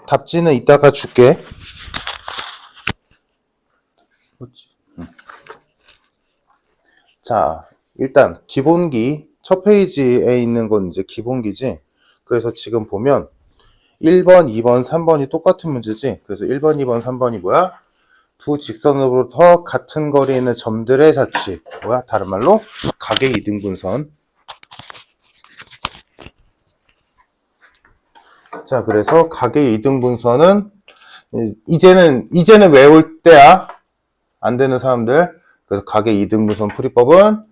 답지는 이따가 줄게. 자, 일단 기본기 첫 페이지에 있는 건 이제 기본기지. 그래서 지금 보면 1번, 2번, 3번이 똑같은 문제지. 그래서 1번, 2번, 3번이 뭐야? 두 직선으로부터 같은 거리에 있는 점들의 자취. 뭐야? 다른 말로 각의 이등분선. 자, 그래서 각의 이등분선은 이제는 외울 때야. 안 되는 사람들. 그래서 각의 이등분선 풀이법은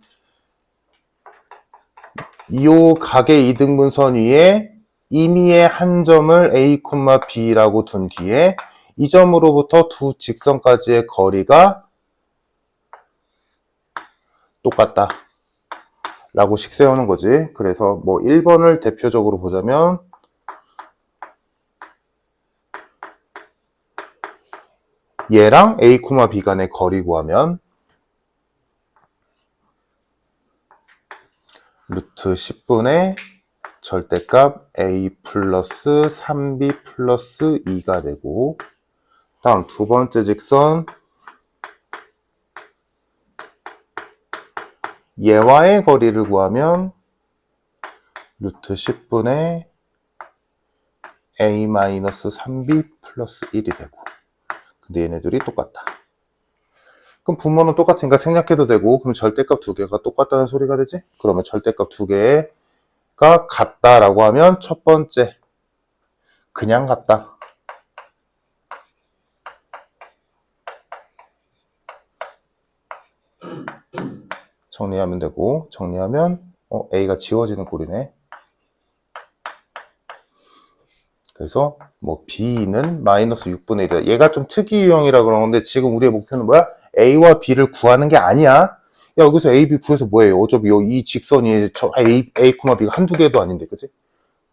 이 각의 이등분선 위에 임의의 한 점을 A, B라고 둔 뒤에 이 점으로부터 두 직선까지의 거리가 똑같다 라고 식 세우는 거지. 그래서 뭐 1번을 대표적으로 보자면 얘랑 A, B 간의 거리 구하면 루트 10분의 절대값 A 플러스 3B 플러스 2가 되고, 다음 두 번째 직선 얘와의 거리를 구하면 루트 10분의 A 마이너스 3B 플러스 1이 되고, 근데 얘네들이 똑같다. 그럼 분모는 똑같으니까 생략해도 되고, 그럼 절대값 두 개가 똑같다는 소리가 되지? 그러면 절대값 두 개가 같다라고 하면 첫 번째 그냥 같다. 정리하면 되고, 정리하면 A가 지워지는 꼴이네. 그래서 뭐 B는 마이너스 6분의 1이다. 얘가 좀 특이 유형이라 그러는데 지금 우리의 목표는 뭐야? A와 B를 구하는 게 아니야. 야, 여기서 A, B 구해서 뭐예요? 어차피 이 직선이 A, B가 한두 개도 아닌데, 그치?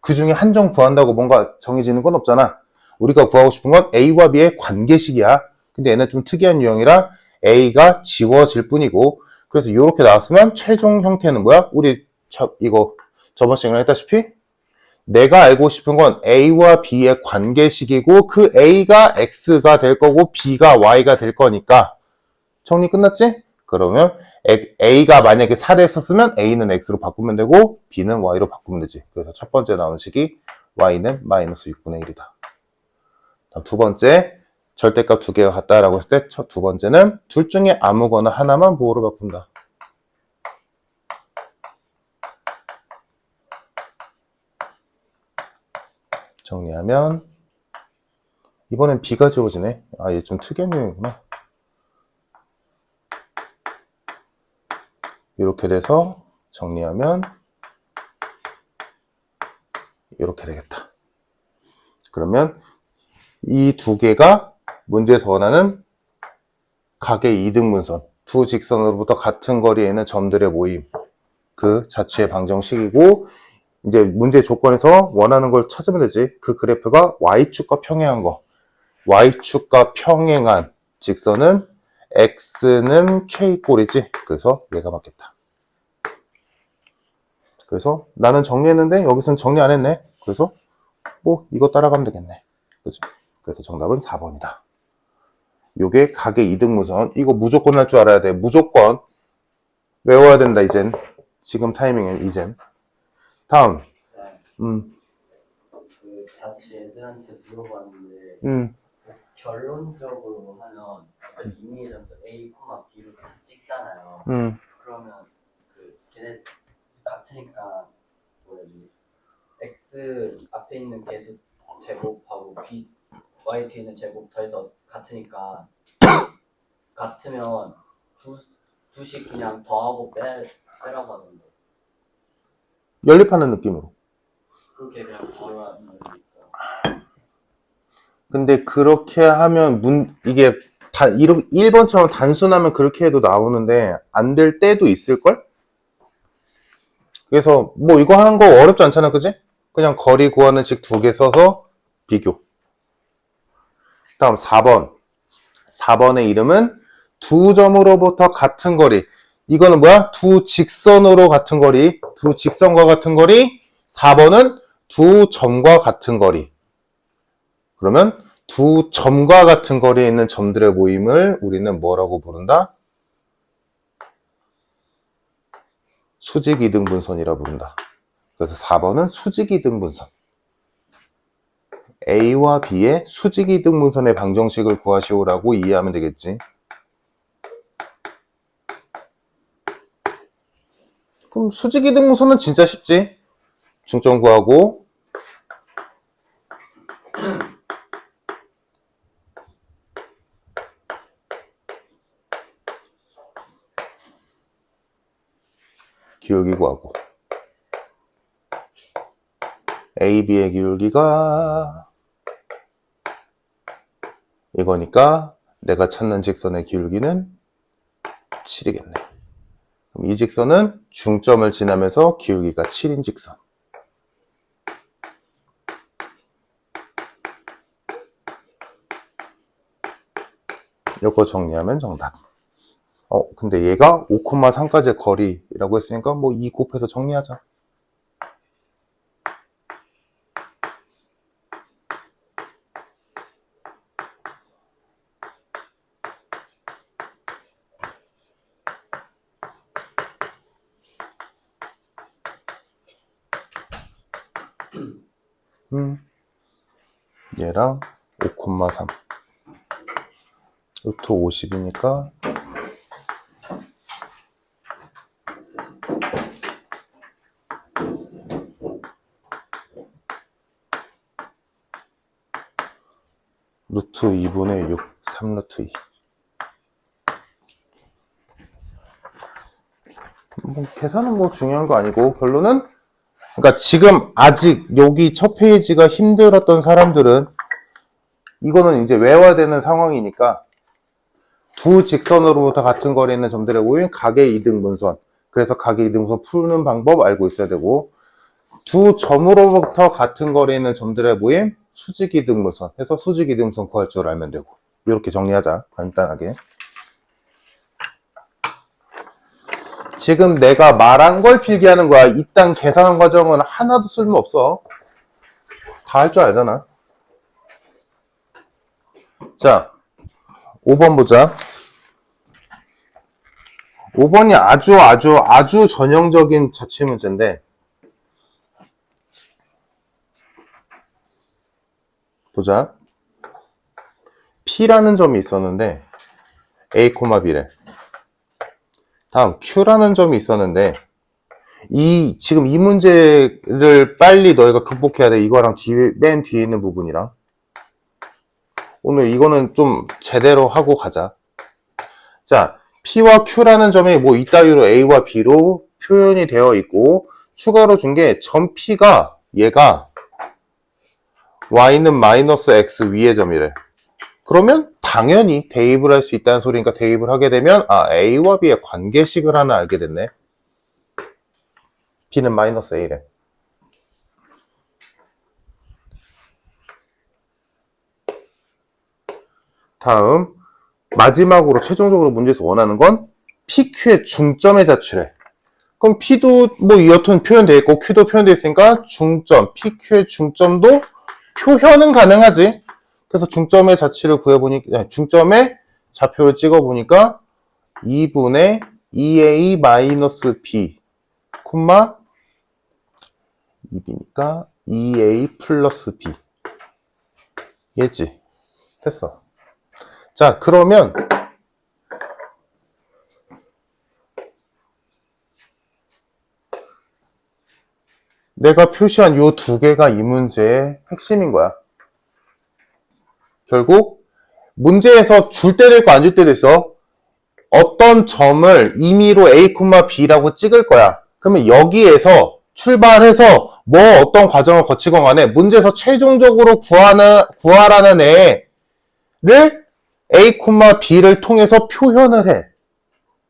그 중에 한 점 구한다고 뭔가 정해지는 건 없잖아. 우리가 구하고 싶은 건 A와 B의 관계식이야. 근데 얘는 좀 특이한 유형이라 A가 지워질 뿐이고, 그래서 이렇게 나왔으면 최종 형태는 뭐야? 우리 이거 저번 시간에 했다시피 내가 알고 싶은 건 A와 B의 관계식이고 그 A가 X가 될 거고 B가 Y가 될 거니까 정리 끝났지? 그러면 A가 만약에 4를 했었으면 A는 X로 바꾸면 되고 B는 Y로 바꾸면 되지. 그래서 첫 번째 나온 식이 Y는 마이너스 6분의 1이다. 두 번째, 절대값 두 개가 같다라고 했을 때 두 번째는 둘 중에 아무거나 하나만 보호로 바꾼다. 정리하면 이번엔 B가 지워지네. 아, 얘 좀 특이한 유형이구나. 이렇게 돼서 정리하면 이렇게 되겠다. 그러면 이 두 개가 문제에서 원하는 각의 이등분선, 두 직선으로부터 같은 거리에 있는 점들의 모임, 그 자취의 방정식이고, 이제 문제 조건에서 원하는 걸 찾으면 되지. 그 그래프가 Y축과 평행한 거. Y축과 평행한 직선은 X는 K꼴이지. 그래서 얘가 맞겠다. 그래서 나는 정리했는데 여기서는 정리 안 했네. 그래서 뭐 이거 따라가면 되겠네. 그치? 그래서 정답은 4번이다. 요게 각의 이등분선. 이거 무조건 할 줄 알아야 돼. 무조건 외워야 된다, 이젠. 지금 타이밍엔 이젠. 다음. 그 자취 애들한테 물어봤는데 결론적으로 하면 임의의 점수 A, B로 다 찍잖아요. 그러면 그 걔네 같으니까 뭐지? X 앞에 있는 개수 제곱하고 B, Y 뒤에 있는 제곱 더해서 같으니까 같으면 두씩 그냥 더하고 빼라고 하던데. 연립하는 느낌으로. 그렇게 그냥 바로 하는 거니까. 근데 그렇게 하면 이게 1번처럼 단순하면 그렇게 해도 나오는데 안 될 때도 있을걸? 그래서 뭐 이거 하는 거 어렵지 않잖아, 그지? 그냥 거리 구하는 식 두 개 써서 비교. 다음 4번. 4번의 이름은 두 점으로부터 같은 거리. 이거는 뭐야? 두 직선으로 같은 거리. 두 직선과 같은 거리. 4번은 두 점과 같은 거리. 그러면 두 점과 같은 거리에 있는 점들의 모임을 우리는 뭐라고 부른다? 수직이등분선이라 부른다. 그래서 4번은 수직이등분선. A와 B의 수직이등분선의 방정식을 구하시오라고 이해하면 되겠지. 그럼 수직이등분선은 진짜 쉽지. 중점 구하고 기울기 구하고 A, B의 기울기가 이거니까 내가 찾는 직선의 기울기는 7이겠네. 그럼 이 직선은 중점을 지나면서 기울기가 7인 직선. 이거 정리하면 정답. 근데 얘가 5,3까지의 거리라고 했으니까 뭐 2 곱해서 정리하자. 얘랑 5,3 루트 50이니까 루트 2분의 6 3루트 2. 뭐 계산은 뭐 중요한 거 아니고 결론은 그러니까 지금 아직 여기 첫 페이지가 힘들었던 사람들은 이거는 이제 외워야 되는 상황이니까 두 직선으로부터 같은 거리에 있는 점들의 모임 각의 이등분선. 그래서 각의 이등분선 푸는 방법 알고 있어야 되고 두 점으로부터 같은 거리에 있는 점들의 모임 수직이등분선 해서 수직이등분선 구할 줄 알면 되고 이렇게 정리하자. 간단하게. 지금 내가 말한 걸 필기하는 거야. 이딴 계산 과정은 하나도 쓸모없어. 다 할 줄 알잖아. 자, 5번 보자. 5번이 아주 전형적인 자취문제인데 보자. P라는 점이 있었는데 A, B래. 다음 Q라는 점이 있었는데 지금 이 문제를 빨리 너희가 극복해야 돼. 이거랑 맨 뒤에 있는 부분이랑 오늘 이거는 좀 제대로 하고 가자. 자, P와 Q라는 점이 뭐 이따위로 A와 B로 표현이 되어 있고 추가로 준 게 점 P가 얘가 Y는 마이너스 X 위의 점이래. 그러면 당연히 대입을 할 수 있다는 소리니까 대입을 하게 되면 A와 B의 관계식을 하나 알게 됐네. B는 마이너스 A래. 다음 마지막으로 최종적으로 문제에서 원하는 건 PQ의 중점의 자취래. 그럼 P도 뭐 여튼 표현되어 있고 Q도 표현되어 있으니까 중점, PQ의 중점도 표현은 가능하지. 그래서 중점의 자취를 구해보니까 중점의 좌표를 찍어보니까 2분의 2A 마이너스 B 콤마 2B니까 2A 플러스 B 얘지. 됐어. 자, 그러면 내가 표시한 요 두 개가 이 문제의 핵심인 거야. 결국 문제에서 줄 때도 있고 안 줄 때도 있어. 어떤 점을 임의로 A, B라고 찍을 거야. 그러면 여기에서 출발해서 뭐 어떤 과정을 거치건 간에 문제에서 최종적으로 구하라는 애를 A, B를 통해서 표현을 해.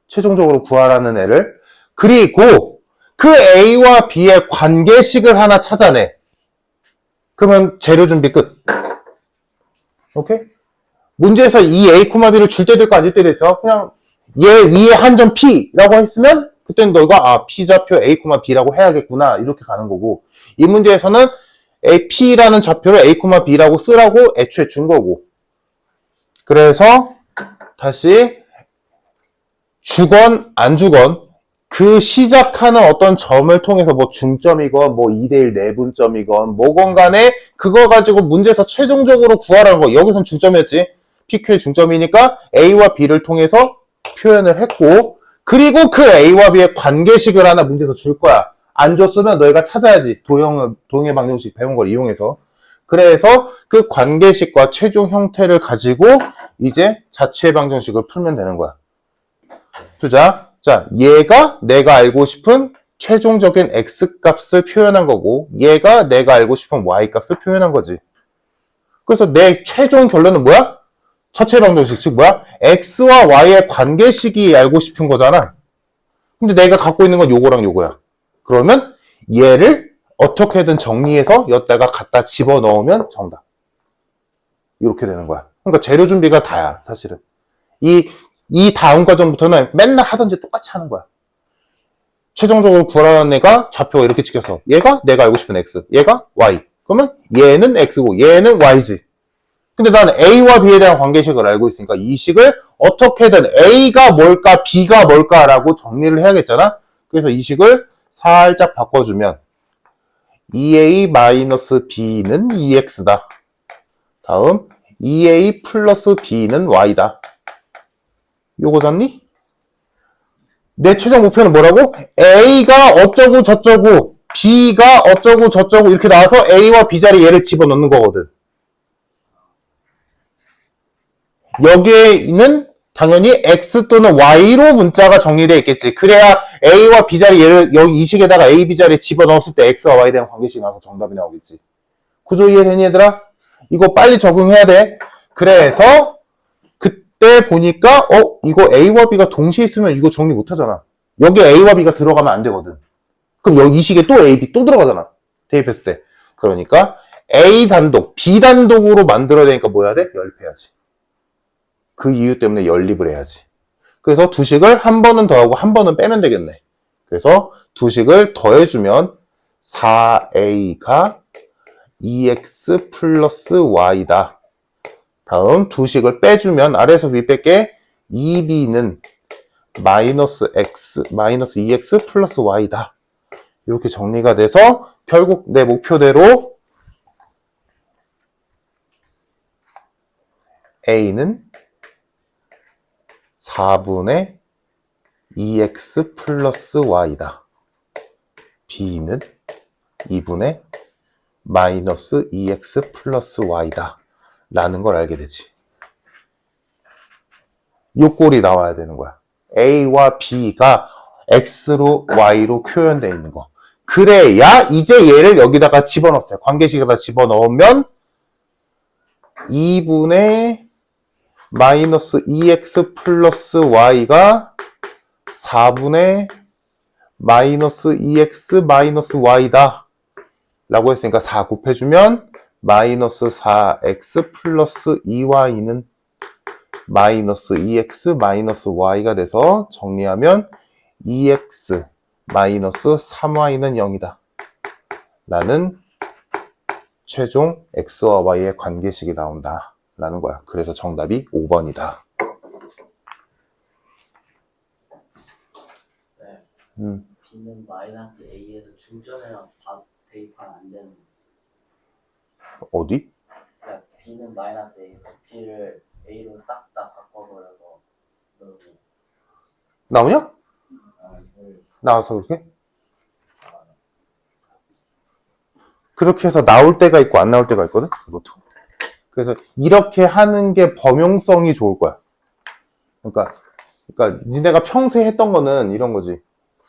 최종적으로 구하라는 애를. 그리고 그 A와 B의 관계식을 하나 찾아내. 그러면 재료 준비 끝. 오케이? 문제에서 이 A, B를 줄 때도 있고 안 줄 때도 있어. 그냥 얘 위에 한 점 P라고 했으면 그때는 너가 P좌표 A, B라고 해야겠구나 이렇게 가는 거고 이 문제에서는 P라는 좌표를 A, B라고 쓰라고 애초에 준 거고. 그래서 다시 주건 안 주건 그 시작하는 어떤 점을 통해서 뭐 중점이건 뭐 2대1 내분점이건 뭐건 간에 그거 가지고 문제에서 최종적으로 구하라는 거. 여기선 중점이었지. PQ의 중점이니까 A와 B를 통해서 표현을 했고, 그리고 그 A와 B의 관계식을 하나 문제에서 줄 거야. 안 줬으면 너희가 찾아야지. 도형의 방정식 배운 걸 이용해서. 그래서 그 관계식과 최종 형태를 가지고 이제 자취의 방정식을 풀면 되는 거야. 투자. 자, 얘가 내가 알고 싶은 최종적인 X값을 표현한 거고, 얘가 내가 알고 싶은 Y값을 표현한 거지. 그래서 내 최종 결론은 뭐야? 자취의 방정식, 즉 뭐야? X와 Y의 관계식이 알고 싶은 거잖아. 근데 내가 갖고 있는 건 요거랑 요거야. 그러면 얘를 어떻게든 정리해서 여기다가 갖다 집어넣으면 정답. 이렇게 되는 거야. 그러니까 재료 준비가 다야, 사실은. 이 다음 과정부터는 맨날 하던 짓 똑같이 하는 거야. 최종적으로 구하라는 애가 좌표가 이렇게 찍혀서 얘가 내가 알고 싶은 X, 얘가 Y. 그러면 얘는 X고 얘는 Y지. 근데 나는 A와 B에 대한 관계식을 알고 있으니까 이 식을 어떻게든 A가 뭘까 B가 뭘까라고 정리를 해야겠잖아. 그래서 이 식을 살짝 바꿔주면 2A-B는 2X다. 다음 2A 플러스 B는 Y다. 요거 잡니? 내 최종 목표는 뭐라고? A가 어쩌고 저쩌고 B가 어쩌고 저쩌고 이렇게 나와서 A와 B 자리에 얘를 집어넣는 거거든. 여기에는 당연히 X 또는 Y로 문자가 정리되어 있겠지. 그래야 A와 B 자리 얘를 여기 이 식에다가 A, B 자리에 집어넣었을 때 X와 Y에 대한 관계식이 나와서 정답이 나오겠지. 구조 이해되니 얘들아? 이거 빨리 적응해야 돼. 그래서 그때 보니까 이거 A와 B가 동시에 있으면 이거 정리 못하잖아. 여기 A와 B가 들어가면 안 되거든. 그럼 여기 이 식에 또 A, B 또 들어가잖아. 대입했을 때. 그러니까 A 단독, B 단독으로 만들어야 되니까 뭐 해야 돼? 열폐해야지. 그 이유 때문에 연립을 해야지. 그래서 두 식을 한 번은 더하고 한 번은 빼면 되겠네. 그래서 두 식을 더해주면 4A가 2X 플러스 Y다. 다음 두 식을 빼주면 아래에서 위 뺄게 2B는 마이너스 2X 플러스 Y다. 이렇게 정리가 돼서 결국 내 목표대로 A는 4분의 2x 플러스 y다. b는 2분의 마이너스 2x 플러스 y다. 라는 걸 알게 되지. 요 꼴이 나와야 되는 거야. a와 b가 x로 y로 표현되어 있는 거. 그래야 이제 얘를 여기다가 집어넣었어요. 관계식에다 집어넣으면 2분의 마이너스 2x 플러스 y가 4분의 마이너스 2x 마이너스 y다 라고 했으니까 4 곱해주면 마이너스 4x 플러스 2y는 마이너스 2x 마이너스 y가 돼서 정리하면 2x 마이너스 3y는 0이다 라는 최종 x와 y의 관계식이 나온다 라는 거야. 그래서 정답이 5번이다. 네. B는 마이너스 A에서 중점에서 대입하면 안 되는 거. 어디? 그러니까 B는 마이너스 A에서 B를 A로 싹 다 바꿔버려서 넣고 나오냐? 나와서 그렇게? 그렇게 해서 나올 때가 있고 안 나올 때가 있거든? 이것도. 그래서 이렇게 하는 게 범용성이 좋을 거야. 그러니까 니네가 평소에 했던 거는 이런 거지.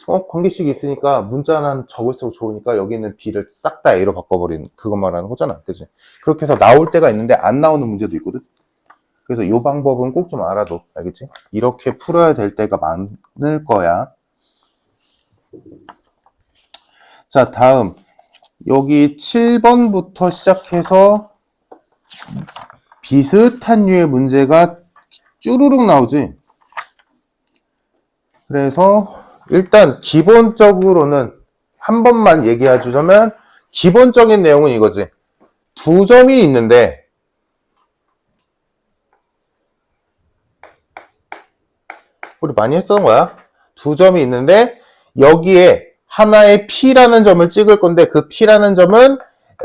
관계식이 있으니까 문자는 적을수록 좋으니까 여기 있는 B를 싹 다 A로 바꿔버리는 그것 말하는 거잖아. 그치? 그렇게 해서 나올 때가 있는데 안 나오는 문제도 있거든. 그래서 이 방법은 꼭 좀 알아둬. 알겠지? 이렇게 풀어야 될 때가 많을 거야. 자, 다음. 여기 7번부터 시작해서 비슷한 류의 문제가 쭈루룩 나오지. 그래서 일단 기본적으로는 한 번만 얘기해 주자면 기본적인 내용은 이거지. 두 점이 있는데 우리 많이 했던 거야. 두 점이 있는데 여기에 하나의 P라는 점을 찍을 건데 그 P라는 점은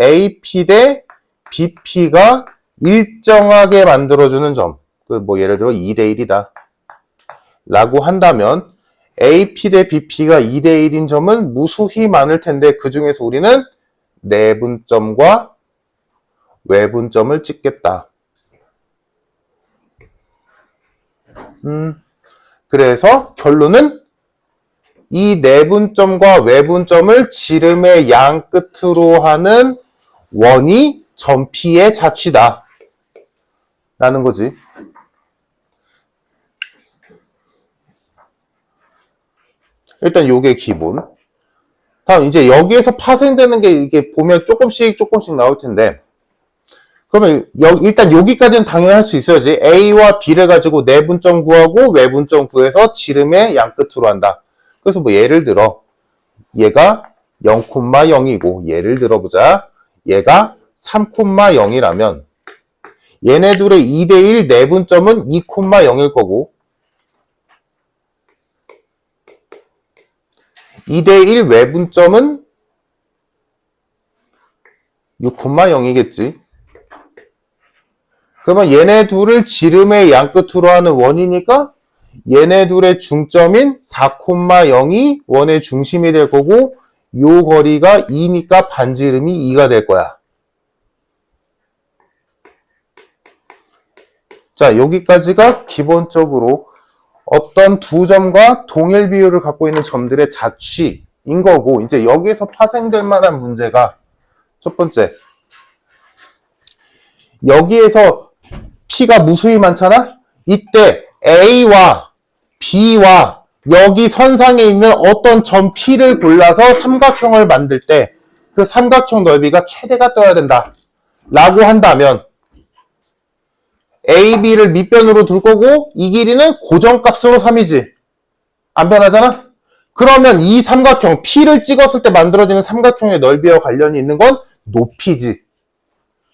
AP 대 BP가 일정하게 만들어주는 점. 그 뭐 예를 들어 2대 1이다. 라고 한다면 AP 대 BP가 2대 1인 점은 무수히 많을 텐데 그 중에서 우리는 내분점과 외분점을 찍겠다. 그래서 결론은 이 내분점과 외분점을 지름의 양 끝으로 하는 원이 점 P의 자취다. 라는 거지. 일단 요게 기본. 다음 이제 여기에서 파생되는 게 이게 보면 조금씩 나올 텐데 그러면 일단 여기까지는 당연히 할 수 있어야지. A와 B를 가지고 내분점 구하고 외분점 구해서 지름의 양 끝으로 한다. 그래서 뭐 예를 들어 얘가 0,0이고 예를 들어보자. 얘가 3,0이라면 얘네 둘의 2대1 내분점은 2,0일 거고 2대1 외분점은 6,0이겠지. 그러면 얘네 둘을 지름의 양 끝으로 하는 원이니까 얘네 둘의 중점인 4,0이 원의 중심이 될 거고 요 거리가 2니까 반지름이 2가 될 거야. 자, 여기까지가 기본적으로 어떤 두 점과 동일 비율을 갖고 있는 점들의 자취인 거고 이제 여기에서 파생될 만한 문제가 첫 번째 여기에서 P가 무수히 많잖아? 이때 A와 B와 여기 선상에 있는 어떤 점 P를 골라서 삼각형을 만들 때 그 삼각형 넓이가 최대가 떠야 된다. 라고 한다면 A, B를 밑변으로 둘 거고 이 길이는 고정값으로 3이지. 안 변하잖아? 그러면 이 삼각형 P를 찍었을 때 만들어지는 삼각형의 넓이와 관련이 있는 건 높이지.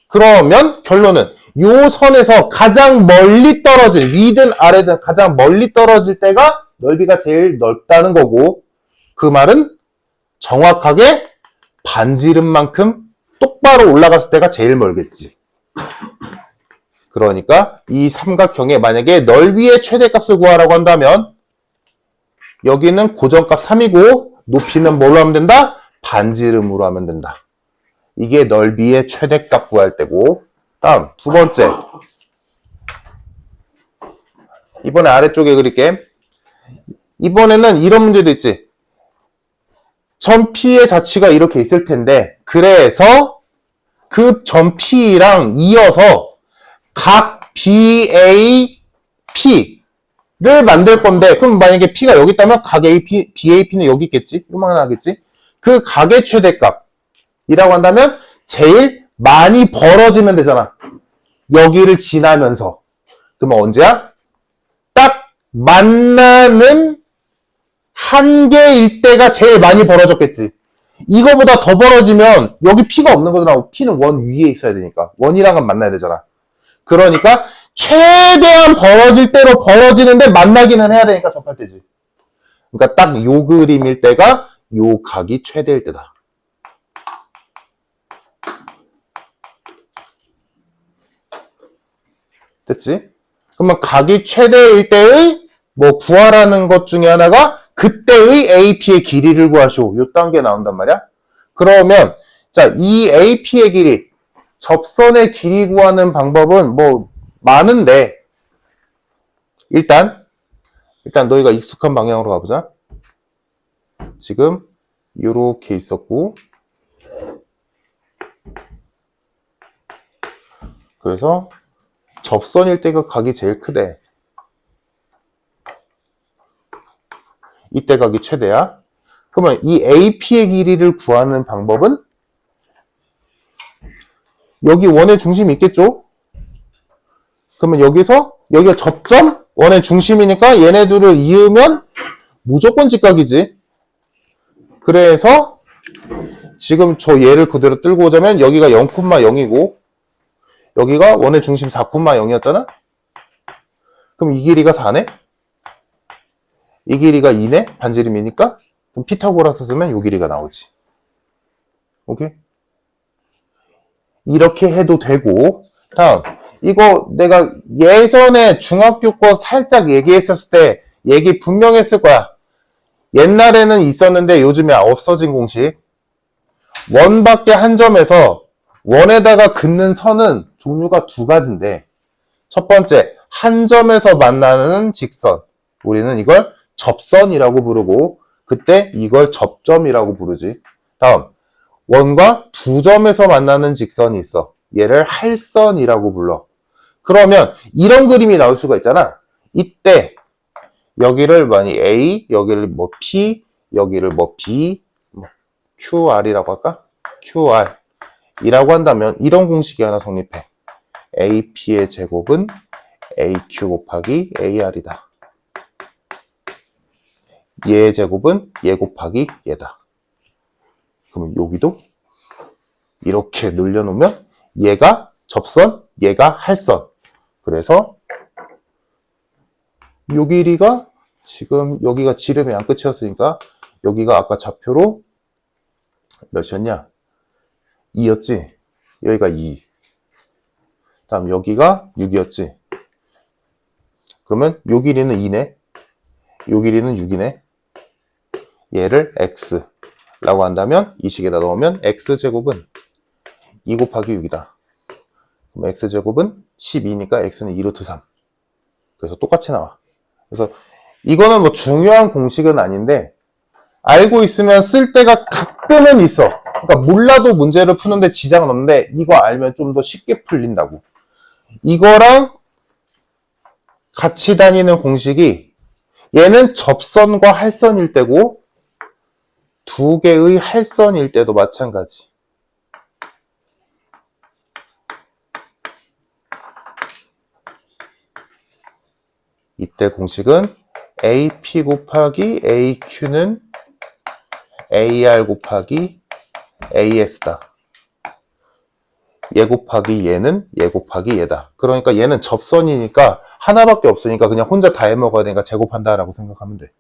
그러면 결론은 요 선에서 가장 멀리 떨어질 위든 아래든 가장 멀리 떨어질 때가 넓이가 제일 넓다는 거고 그 말은 정확하게 반지름만큼 똑바로 올라갔을 때가 제일 멀겠지. 그러니까 이 삼각형의 만약에 넓이의 최대값을 구하라고 한다면 여기는 고정값 3이고 높이는 뭘로 하면 된다? 반지름으로 하면 된다. 이게 넓이의 최대값 구할 때고 다음 두 번째 이번에 아래쪽에 그릴게. 이번에는 이런 문제도 있지. 점 P의 자취가 이렇게 있을 텐데 그래서 그 점 P랑 이어서 각 BAP를 만들 건데 그럼 만약에 P가 여기 있다면 각 BAP는 여기 있겠지? 이만한 하겠지? 그 각의 최대값이라고 한다면 제일 많이 벌어지면 되잖아. 여기를 지나면서. 그러면 언제야? 딱 만나는 한계일 때가 제일 많이 벌어졌겠지. 이거보다 더 벌어지면 여기 P가 없는 거잖아. P는 원 위에 있어야 되니까. 원이랑은 만나야 되잖아. 그러니까 최대한 벌어질 대로 벌어지는데 만나기는 해야 되니까 접할 때지. 그러니까 딱 요 그림일 때가 요 각이 최대일 때다. 됐지? 그러면 각이 최대일 때의 뭐 구하라는 것 중에 하나가 그때의 AP의 길이를 구하시오. 요 단계 나온단 말이야. 그러면 자, 이 AP의 길이 접선의 길이 구하는 방법은 뭐 많은데 일단 너희가 익숙한 방향으로 가보자. 지금 요렇게 있었고 그래서 접선일 때가 각이 제일 크대. 이때 각이 최대야. 그러면 이 AP의 길이를 구하는 방법은 여기 원의 중심이 있겠죠? 그러면 여기가 접점? 원의 중심이니까 얘네 둘을 이으면 무조건 직각이지. 그래서 지금 저 얘를 그대로 끌고 오자면 여기가 0,0이고 여기가 원의 중심 4,0이었잖아? 그럼 이 길이가 4네? 이 길이가 2네? 반지름이니까? 그럼 피타고라스 쓰면 요 길이가 나오지. 오케이? 이렇게 해도 되고, 다음. 이거 내가 예전에 중학교 거 살짝 얘기했었을 때 얘기 분명했을 거야. 옛날에는 있었는데 요즘에 없어진 공식. 원 밖에 한 점에서 원에다가 긋는 선은 종류가 두 가지인데, 첫 번째, 한 점에서 만나는 직선. 우리는 이걸 접선이라고 부르고, 그때 이걸 접점이라고 부르지. 다음, 원과 두 점에서 만나는 직선이 있어. 얘를 할선이라고 불러. 그러면 이런 그림이 나올 수가 있잖아. 이때 여기를 많이 A, 여기를 뭐 P, 여기를 뭐 B, 뭐 QR이라고 할까? QR 이라고 한다면 이런 공식이 하나 성립해. AP의 제곱은 AQ 곱하기 AR이다. 얘의 제곱은 얘 곱하기 얘다. 그럼 여기도 이렇게 늘려놓으면 얘가 접선, 얘가 할선. 그래서 요 길이가 지금 여기가 지름의 양 끝이었으니까 여기가 아까 좌표로 몇이었냐? 2였지? 여기가 2. 다음 여기가 6이었지? 그러면 요 길이는 2네. 요 길이는 6이네. 얘를 x라고 한다면 이 식에다 넣으면 x제곱은 2 곱하기 6이다. 그럼 x제곱은 12니까 x는 2루트 3. 그래서 똑같이 나와. 그래서 이거는 뭐 중요한 공식은 아닌데 알고 있으면 쓸 때가 가끔은 있어. 그러니까 몰라도 문제를 푸는데 지장은 없는데 이거 알면 좀 더 쉽게 풀린다고. 이거랑 같이 다니는 공식이 얘는 접선과 할선일 때고 두 개의 할선일 때도 마찬가지. 이때 공식은 AP 곱하기 AQ는 AR 곱하기 AS다. 얘 곱하기 얘는 얘 곱하기 얘다. 그러니까 얘는 접선이니까 하나밖에 없으니까 그냥 혼자 다 해먹어야 되니까 제곱한다라고 생각하면 돼.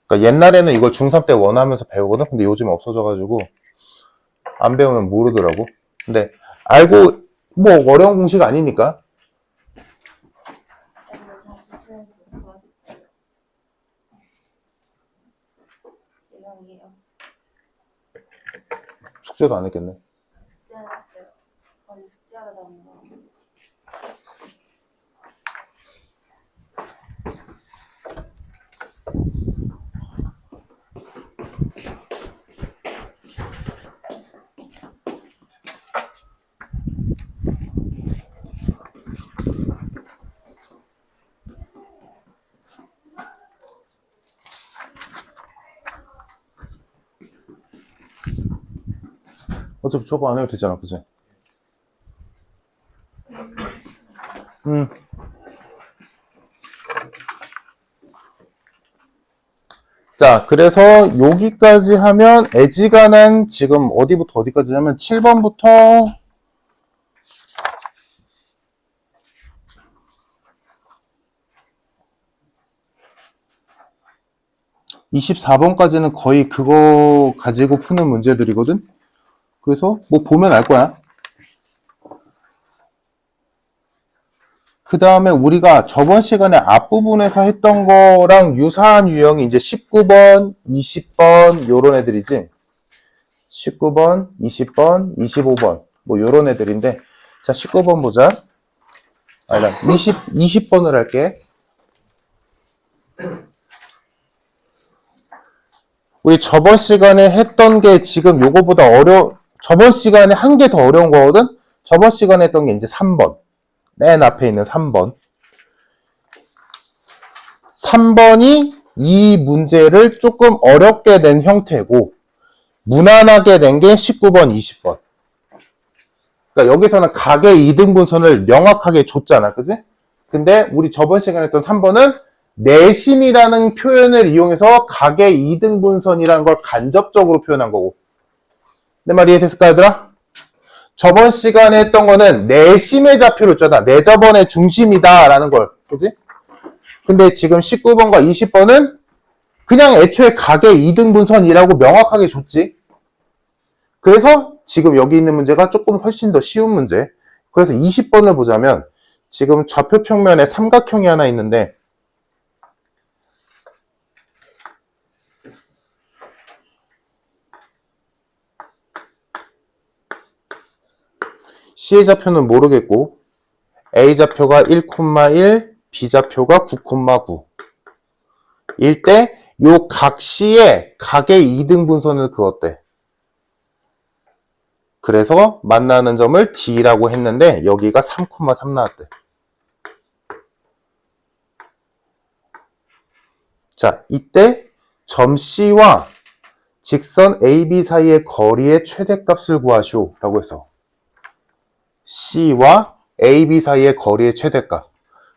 그러니까 옛날에는 이걸 중3 때 원하면서 배우거든. 근데 요즘 없어져가지고 안 배우면 모르더라고. 근데 알고 뭐 어려운 공식 아니니까. 숙제도 안 했겠네. 숙제했어요. 거의 숙제하자는 거. 어차피 저거 안 해도 되잖아, 그치? 자, 그래서 여기까지 하면 애지간한 지금 어디부터 어디까지 하면 7번부터 24번까지는 거의 그거 가지고 푸는 문제들이거든? 그래서 뭐 보면 알 거야. 그 다음에 우리가 저번 시간에 앞부분에서 했던 거랑 유사한 유형이 이제 19번, 20번 요런 애들이지. 19번, 20번, 25번 뭐 요런 애들인데 자 19번 보자. 아니다 20번을 할게. 우리 저번 시간에 했던 게 지금 요거보다 저번 시간에 한 개 더 어려운 거거든? 저번 시간에 했던 게 이제 3번. 맨 앞에 있는 3번. 3번이 이 문제를 조금 어렵게 낸 형태고, 무난하게 낸 게 19번, 20번. 그러니까 여기서는 각의 이등분선을 명확하게 줬잖아. 그지? 근데 우리 저번 시간에 했던 3번은 내심이라는 표현을 이용해서 각의 이등분선이라는 걸 간접적으로 표현한 거고. 내 말 이해됐을까, 얘들아? 저번 시간에 했던 거는 내심의 좌표를 줬다. 내저번의 중심이다 라는 걸. 그지? 근데 지금 19번과 20번은 그냥 애초에 각의 이등분선이라고 명확하게 줬지. 그래서 지금 여기 있는 문제가 조금 훨씬 더 쉬운 문제. 그래서 20번을 보자면 지금 좌표 평면에 삼각형이 하나 있는데 C의 좌표는 모르겠고 A 좌표가 1,1, B 좌표가 9,9 일 때 요 각 C의 각의 이등분선을 그었대. 그래서 만나는 점을 D라고 했는데 여기가 3,3 나왔대. 자, 이때 점 C와 직선 AB 사이의 거리의 최대값을 구하시오 라고 해서 C와 AB 사이의 거리의 최대값.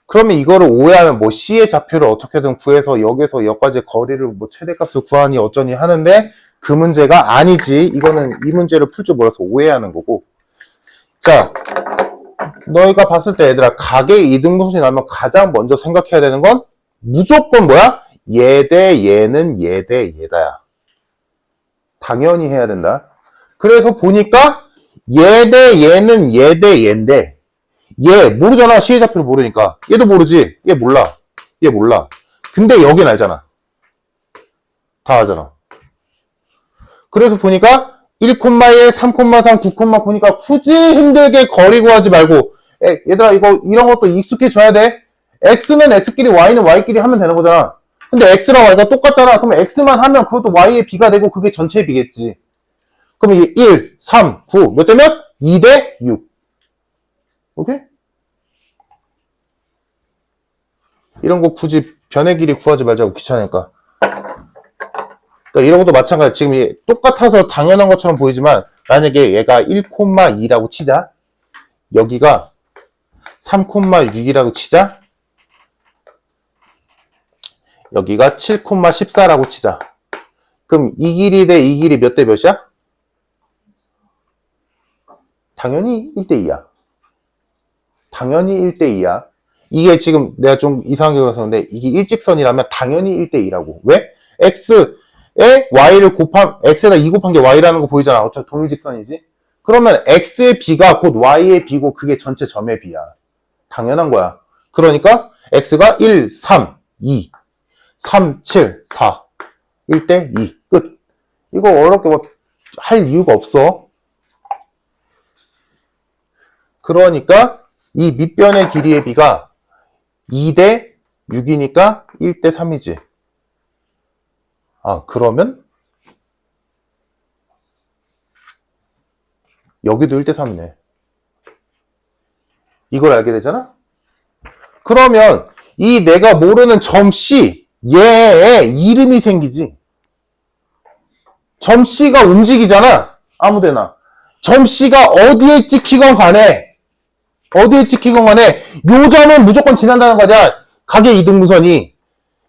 그러면 이거를 오해하면 뭐 C의 좌표를 어떻게든 구해서 여기서 여기까지의 거리를 뭐 최대값을 구하니 어쩌니 하는데 그 문제가 아니지. 이거는 이 문제를 풀 줄 몰라서 오해하는 거고. 자, 너희가 봤을 때 얘들아 각의 이등분선이 나오면 가장 먼저 생각해야 되는 건 무조건 뭐야? 얘 대 얘는 얘 대 얘다야. 당연히 해야 된다. 그래서 보니까 얘 대 얘는 얘 대 얘인데 얘 모르잖아. C의 좌표를 모르니까. 얘도 모르지. 얘 몰라. 얘 몰라. 근데 여긴 알잖아. 다 알잖아. 그래서 보니까 1,1, 3,3, 9,9니까 굳이 힘들게 거리 구하지 말고 얘들아 이거 이런 것도 익숙해져야 돼. X는 X끼리 Y는 Y끼리 하면 되는 거잖아. 근데 X랑 Y가 똑같잖아. 그러면 X만 하면 그것도 Y의 B가 되고 그게 전체의 B겠지. 그러면 이게 1, 3, 9 몇 대 몇? 2 대 6. 오케이? 이런 거 굳이 변의 길이 구하지 말자고 귀찮으니까. 그러니까 이런 것도 마찬가지야. 지금 똑같아서 당연한 것처럼 보이지만 만약에 얘가 1,2라고 치자. 여기가 3,6이라고 치자. 여기가 7,14라고 치자. 그럼 이 길이 대 이 길이 몇 대 몇이야? 당연히 1대2야. 당연히 1대2야. 이게 지금 내가 좀 이상하게 그랬었는데 이게 일직선이라면 당연히 1대2라고. 왜? X에 Y를 X에다 2 곱한 게 Y라는 거 보이잖아. 어차피 동일직선이지. 그러면 X의 B가 곧 Y의 B고 그게 전체 점의 B야. 당연한 거야. 그러니까 X가 1, 3, 2, 3, 7, 4, 1대2 끝. 이거 어렵게 뭐 할 이유가 없어. 그러니까 이 밑변의 길이의 B가 2대 6이니까 1대 3이지. 아, 그러면 여기도 1대 3이네. 이걸 알게 되잖아? 그러면 이 내가 모르는 점 C, 얘의 이름이 생기지. 점 C가 움직이잖아. 아무데나. 점 C가 어디에 찍히건 간에 요 점은 무조건 지난다는 거냐. 각의 이등분선이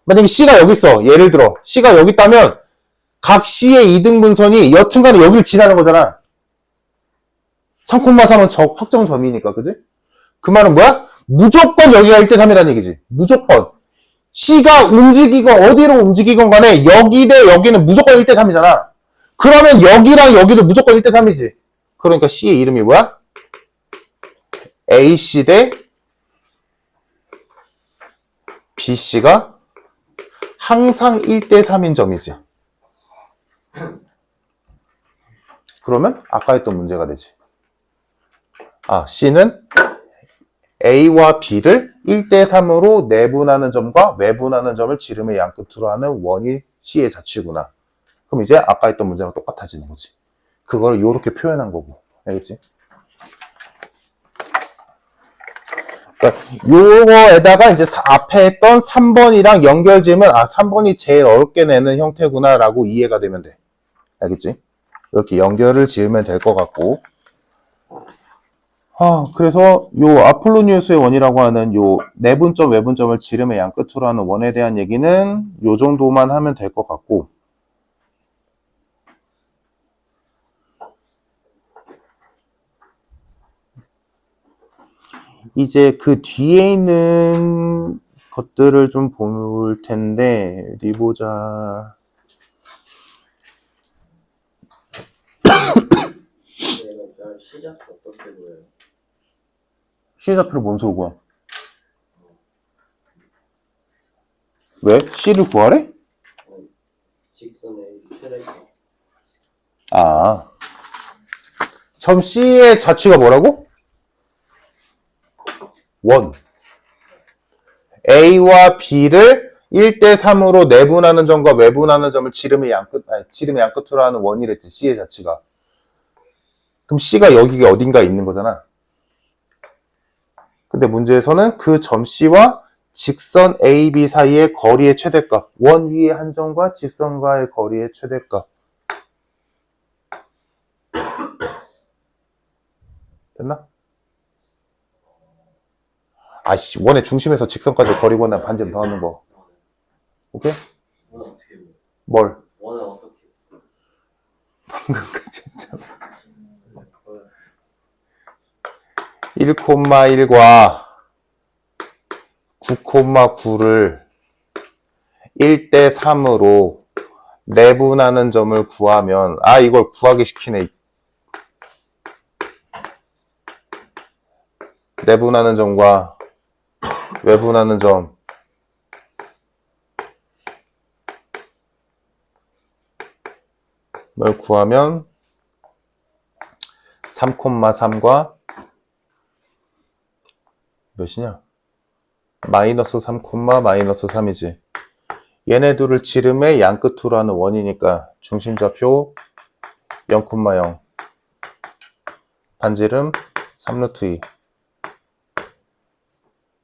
만약에 C가 여기 있어. 예를 들어 C가 여기 있다면 각 C의 이등분선이 여튼간에 여기를 지나는 거잖아. 3,3은 확정 점이니까. 그지? 그 말은 뭐야? 무조건 여기가 1대 3이라는 얘기지. 무조건 C가 움직이건 어디로 움직이건 간에 여기 대 여기는 무조건 1대 3이잖아. 그러면 여기랑 여기도 무조건 1대 3이지. 그러니까 C의 이름이 뭐야? AC 대 BC가 항상 1대 3인 점이지. 그러면 아까 했던 문제가 되지. 아, C는 A와 B를 1대 3으로 내분하는 점과 외분하는 점을 지름의 양끝으로 하는 원이 C의 자취구나. 그럼 이제 아까 했던 문제랑 똑같아지는 거지. 그걸 이렇게 표현한 거고. 알겠지? 그러니까 요거에다가 이제 앞에 했던 3번이랑 연결지으면 3번이 제일 어렵게 내는 형태구나 라고 이해가 되면 돼. 알겠지? 이렇게 연결을 지으면 될 것 같고. 그래서 요 아폴로니우스의 원이라고 하는 요 내분점, 외분점을 지름의 양 끝으로 하는 원에 대한 얘기는 요 정도만 하면 될 것 같고, 이제 그 뒤에 있는 것들을 좀 볼 텐데, 어디 보자. 내가 시작 어떻게 보여요? C좌표를 뭔 소리 구하? 왜? C를 구하래? 직선의 최대값. 점 C의 좌치가 뭐라고? 1. A와 B를 1대3으로 내분하는 점과 외분하는 점을 지름의 양 끝으로 하는 원이랬지, C의 좌치가. 그럼 C가 여기가 어딘가에 있는 거잖아. 근데 문제에서는 그 점 C와 직선 AB 사이의 거리의 최대값, 원 위의 한 점과 직선과의 거리의 최대값. 됐나? 원의 중심에서 직선까지 거리 구한다면 반지름 더하는 거. 오케이? 원은 어떻게 보여요? 뭘? 원은 어떻게 했어? 방금까지 했잖아. 1,1과 9,9를 1대3으로 내분하는 점을 구하면, 이걸 구하게 시키네. 내분하는 점과 외분하는 점을 구하면 3,3과 몇이냐? 마이너스 3, 마이너스 3이지. 얘네 둘을 지름의 양 끝으로 하는 원이니까 중심좌표 0,0, 반지름 3루트 2.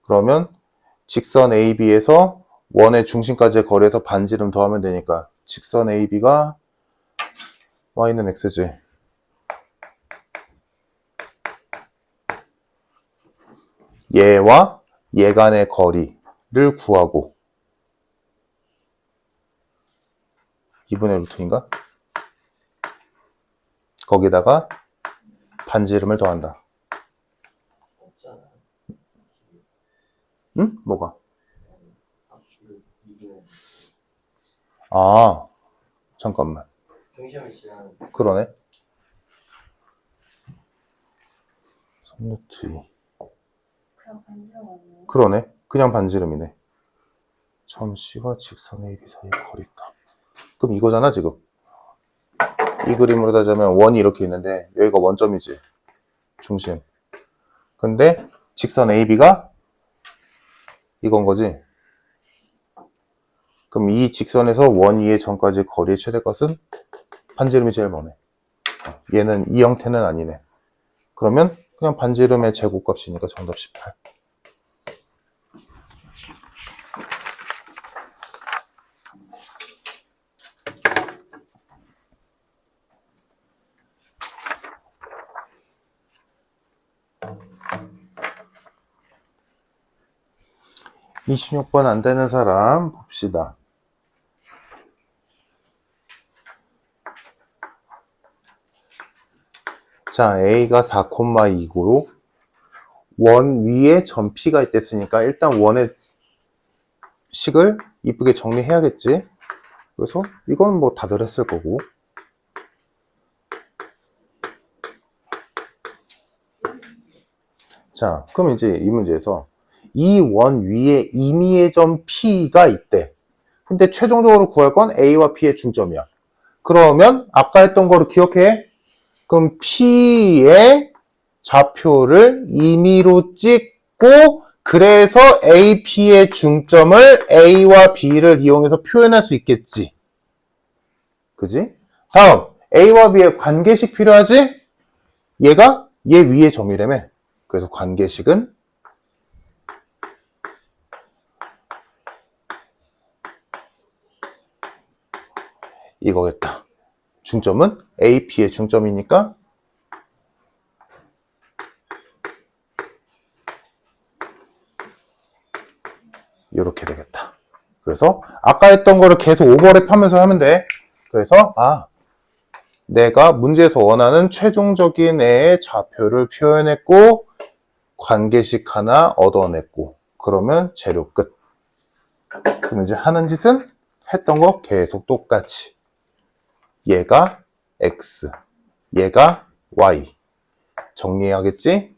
그러면 직선 AB에서 원의 중심까지의 거리에서 반지름 더하면 되니까 직선 AB가 Y는 X지. 얘와 얘 간의 거리를 구하고 2분의 루트인가? 거기다가 반지름을 더한다. 없잖아요. 응? 뭐가? 2분의 잠깐만. 중심을 지나는 그러네. 3루트 2. 그냥 반지름 아니에요? 그러네. 그냥 반지름이네. 점 C와 직선 AB 사이의 거리값. 그럼 이거잖아, 지금. 이 그림으로 따자면 원이 이렇게 있는데 여기가 원점이지. 중심. 근데 직선 AB가 이건 거지. 그럼 이 직선에서 원 위의 점까지 거리의 최대값은 반지름이 제일 머네. 얘는 이 형태는 아니네. 그러면 그냥 반지름의 제곱값이니까 정답 18. (26번) 안 되는 사람 봅시다. 자, A가 4,2고 원 위에 점 P가 있댔으니까 일단 원의 식을 이쁘게 정리해야겠지. 그래서 이건 뭐 다들 했을 거고. 자, 그럼 이제 이 문제에서 이 원 위에 임의의 점 P가 있대. 근데 최종적으로 구할 건 A와 P의 중점이야. 그러면 아까 했던 거를 기억해. 그럼 P의 좌표를 임의로 찍고 그래서 AP의 중점을 A와 B를 이용해서 표현할 수 있겠지. 그지? 다음 A와 B의 관계식 필요하지? 얘가 얘 위의 점이라며. 그래서 관계식은 이거겠다. 중점은 AP의 중점이니까 이렇게 되겠다. 그래서 아까 했던 거를 계속 오버랩하면서 하면 돼. 그래서 내가 문제에서 원하는 최종적인 애의 좌표를 표현했고 관계식 하나 얻어냈고 그러면 재료 끝. 그럼 이제 하는 짓은 했던 거 계속 똑같이. 얘가 x, 얘가 y. 정리해야겠지?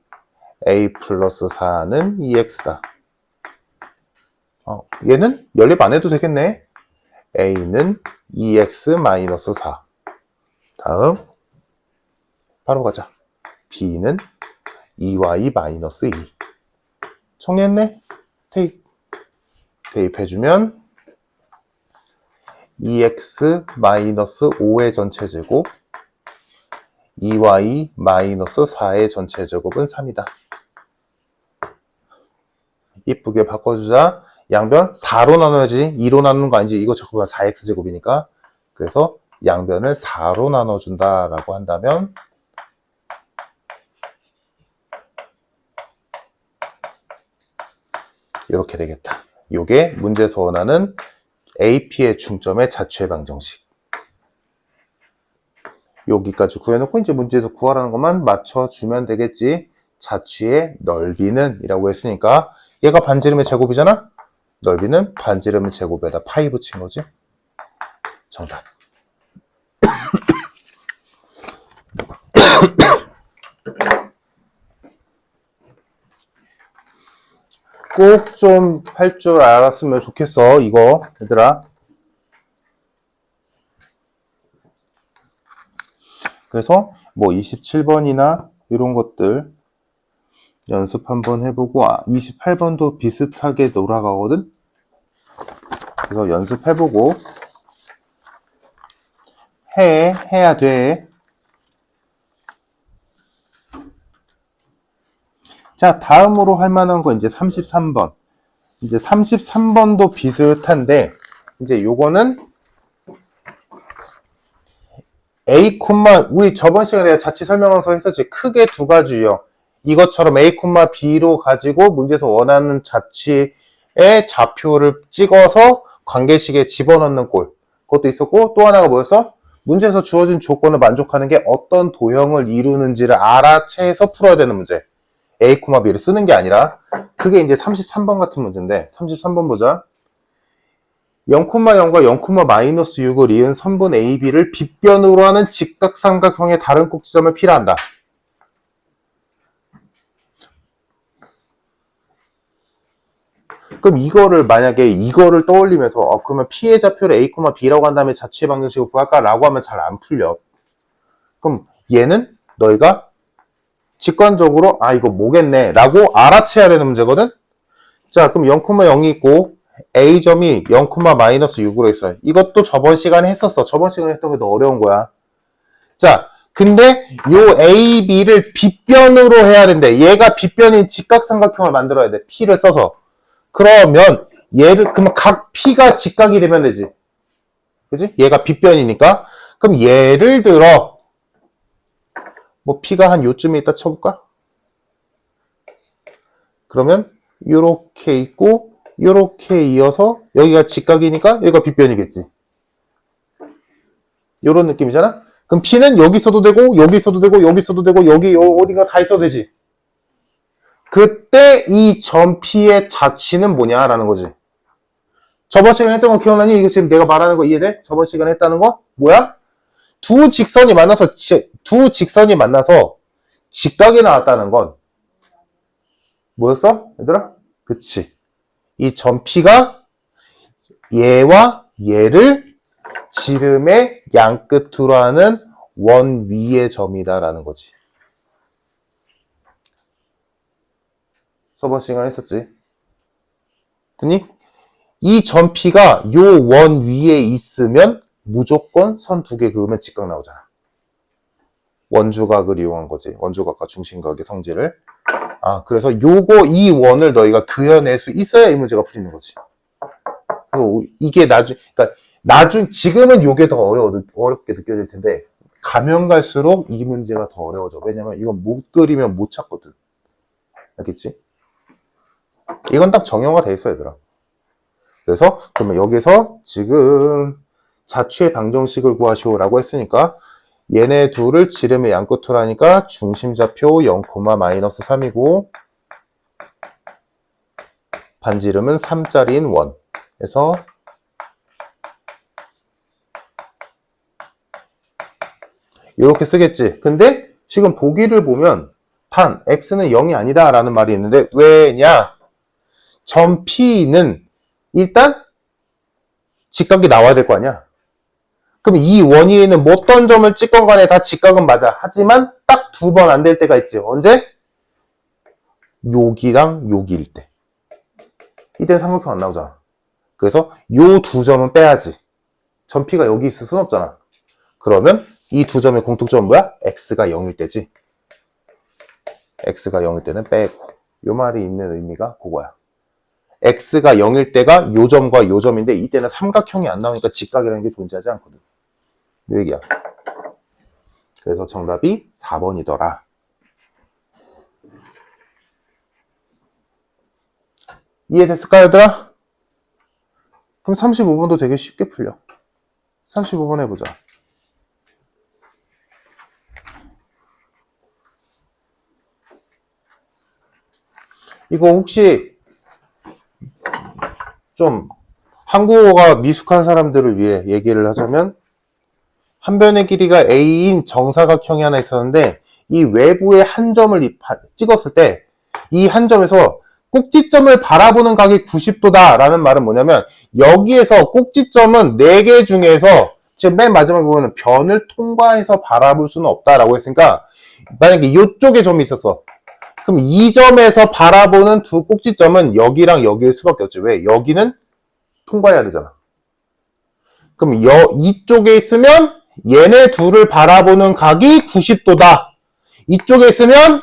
a 플러스 4는 2x다. 얘는 연립 안 해도 되겠네. a는 2x 마이너스 4. 다음 바로 가자. b는 2y 마이너스 2. 정리했네? 대입해주면 2x 마이너스 5의 전체 제곱 2y 마이너스 4의 전체 제곱은 3이다. 이쁘게 바꿔주자. 양변 4로 나눠야지 2로 나누는 거 아니지. 이거 저거가 4x 제곱이니까. 그래서 양변을 4로 나눠준다 라고 한다면 이렇게 되겠다. 요게 문제에서 원하는 AP의 중점의 자취의 방정식. 여기까지 구해놓고 이제 문제에서 구하라는 것만 맞춰주면 되겠지. 자취의 넓이는 이라고 했으니까 얘가 반지름의 제곱이잖아? 넓이는 반지름의 제곱에다 파이 붙인 거지. 정답. 꼭 좀 할 줄 알았으면 좋겠어. 이거 얘들아. 그래서 뭐 27번이나 이런 것들 연습 한번 해보고 28번도 비슷하게 돌아가거든. 그래서 연습해보고 해야 돼. 자, 다음으로 할 만한 거 이제 33번. 이제 33번도 비슷한데 이제 요거는 A, 우리 저번 시간에 내가 자취 설명하면서 했었지. 크게 두 가지 유형. 이것처럼 A, B로 가지고 문제에서 원하는 자취의 좌표를 찍어서 관계식에 집어넣는 꼴. 그것도 있었고 또 하나가 뭐였어? 문제에서 주어진 조건을 만족하는 게 어떤 도형을 이루는지를 알아채서 풀어야 되는 문제. A, B를 쓰는 게 아니라 그게 이제 33번 같은 문제인데 33번 보자. 0,0과 0,-6을 이은 선분 AB를 빗변으로 하는 직각삼각형의 다른 꼭지점을 P라. 그럼 이거를 만약에 이거를 떠올리면서 그러면 P의 좌표를 A, B라고 한 다음에 자취의 방정식을 구할까? 라고 하면 잘 안 풀려. 그럼 얘는 너희가 직관적으로 이거 뭐겠네 라고 알아채야 되는 문제거든. 자, 그럼 0,0이 있고 A점이 0,-6으로 있어요. 이것도 저번 시간에 했었어. 저번 시간에 했던 게 더 어려운 거야. 자, 근데 요 A, B를 빗변으로 해야 된대. 얘가 빗변인 직각삼각형을 만들어야 돼. P를 써서. 그러면 그러면 각 P가 직각이 되면 되지. 그지? 얘가 빗변이니까. 그럼 예를 들어 뭐 P가 한 요쯤에 있다 쳐볼까? 그러면 요렇게 있고 요렇게 이어서 여기가 직각이니까 여기가 빗변이겠지. 요런 느낌이잖아? 그럼 P는 여기 있어도 되고 여기 있어도 되고 여기 있어도 되고 여기 어딘가 다 있어도 되지. 그때 이 점 P의 자취는 뭐냐라는 거지. 저번 시간에 했던 거 기억나니? 이거 지금 내가 말하는 거 이해돼? 저번 시간에 했다는 거? 뭐야? 두 직선이 만나서 직각이 나왔다는 건 뭐였어? 얘들아? 그치. 이 점 P가 얘와 얘를 지름의 양끝으로 하는 원 위의 점이다라는 거지. 저번 시간에 했었지. 됐니? 이 점 P가 요 원 위에 있으면 무조건 선 두 개 그으면 직각 나오잖아. 원주각을 이용한 거지. 원주각과 중심각의 성질을. 그래서 이 원을 너희가 그려낼 수 있어야 이 문제가 풀리는 거지. 그래서 이게 지금은 요게 더 어렵게 느껴질 텐데, 가면 갈수록 이 문제가 더 어려워져. 왜냐면 이건 못 그리면 못 찾거든. 알겠지? 이건 딱 정형화 돼 있어, 얘들아. 그래서 그러면 여기서 지금 자취의 방정식을 구하시오라고 했으니까 얘네 둘을 지름의 양끝으로 하니까 중심좌표 0, 마이너스 3이고 반지름은 3짜리인 원. 그래서 이렇게 쓰겠지. 근데 지금 보기를 보면 단 x는 0이 아니다 라는 말이 있는데 왜냐? 점 P는 일단 직각이 나와야 될 거 아니야. 그럼 이 원위에 있는 뭐 어떤 점을 찍건 간에 다 직각은 맞아. 하지만 딱 두 번 안 될 때가 있지. 언제? 여기랑 여기일 때. 이때는 삼각형 안 나오잖아. 그래서 요 두 점은 빼야지. 점 P가 여기 있을 순 없잖아. 그러면 이 두 점의 공통점은 뭐야? x가 0일 때지. x가 0일 때는 빼고. 요 말이 있는 의미가 그거야. x가 0일 때가 요 점과 요 점인데 이때는 삼각형이 안 나오니까 직각이라는 게 존재하지 않거든. 이 얘기야. 그래서 정답이 4번이더라. 이해됐을까, 얘들아? 그럼 35번도 되게 쉽게 풀려. 35번 해보자. 이거 혹시 좀 한국어가 미숙한 사람들을 위해 얘기를 하자면 한 변의 길이가 A인 정사각형이 하나 있었는데 이 외부에 한 점을 찍었을 때 이 한 점에서 꼭지점을 바라보는 각이 90도다 라는 말은 뭐냐면 여기에서 꼭지점은 4개 중에서 지금 맨 마지막에 보면 변을 통과해서 바라볼 수는 없다라고 했으니까 만약에 이쪽에 점이 있었어. 그럼 이 점에서 바라보는 두 꼭지점은 여기랑 여기일 수밖에 없지. 왜? 여기는 통과해야 되잖아. 그럼 이쪽에 있으면 얘네 둘을 바라보는 각이 90도다. 이쪽에 있으면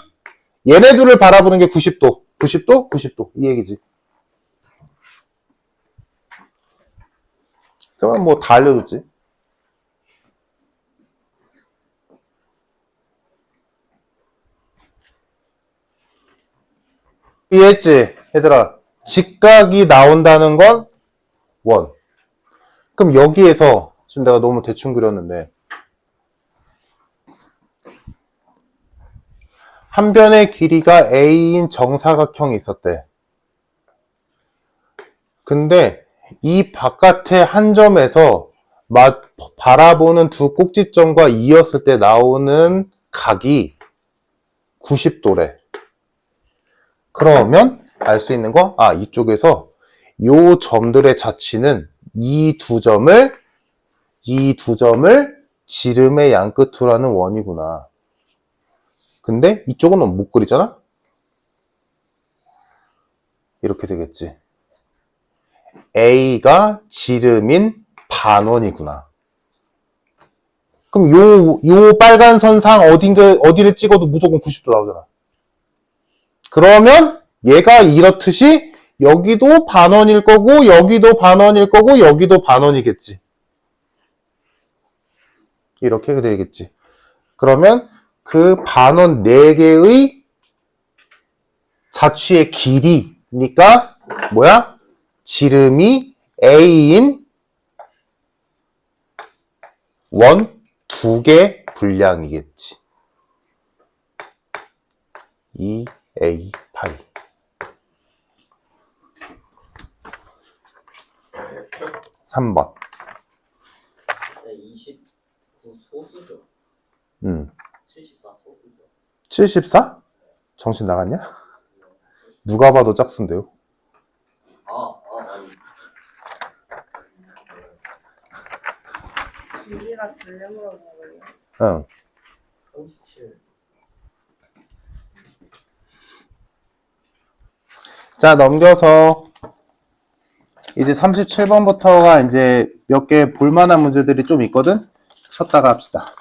얘네 둘을 바라보는 게 90도. 90도? 90도. 이 얘기지. 그러면 뭐 다 알려줬지. 이해했지? 얘들아, 직각이 나온다는 건 원. 그럼 여기에서 지금 내가 너무 대충 그렸는데 한 변의 길이가 A인 정사각형이 있었대. 근데 이 바깥의 한 점에서 바라보는 두 꼭지점과 이었을 때 나오는 각이 90도래. 그러면 알 수 있는 거, 이쪽에서 요 점들의 자취는 이 두 점을 지름의 양끝으로 하는 원이구나. 근데 이쪽은 못 그리잖아? 이렇게 되겠지. A가 지름인 반원이구나. 그럼 요 빨간 선상 어디를 찍어도 무조건 90도 나오잖아. 그러면 얘가 이렇듯이 여기도 반원일 거고 여기도 반원일 거고 여기도 반원이겠지. 이렇게 되겠지. 그러면 그 반원 4개의 자취의 길이니까 뭐야? 지름이 A인 원 2개 분량이겠지. 2A 파이. (3번) 29 소수죠. 74 소수죠. 74? 정신 나갔냐? 누가 봐도 짝수인데요. 아니. 길이가 분량으로 나오네요. 응. 37. 자, 넘겨서 이제 37번부터가 이제 몇 개 볼만한 문제들이 좀 있거든? 쉬었다가 합시다.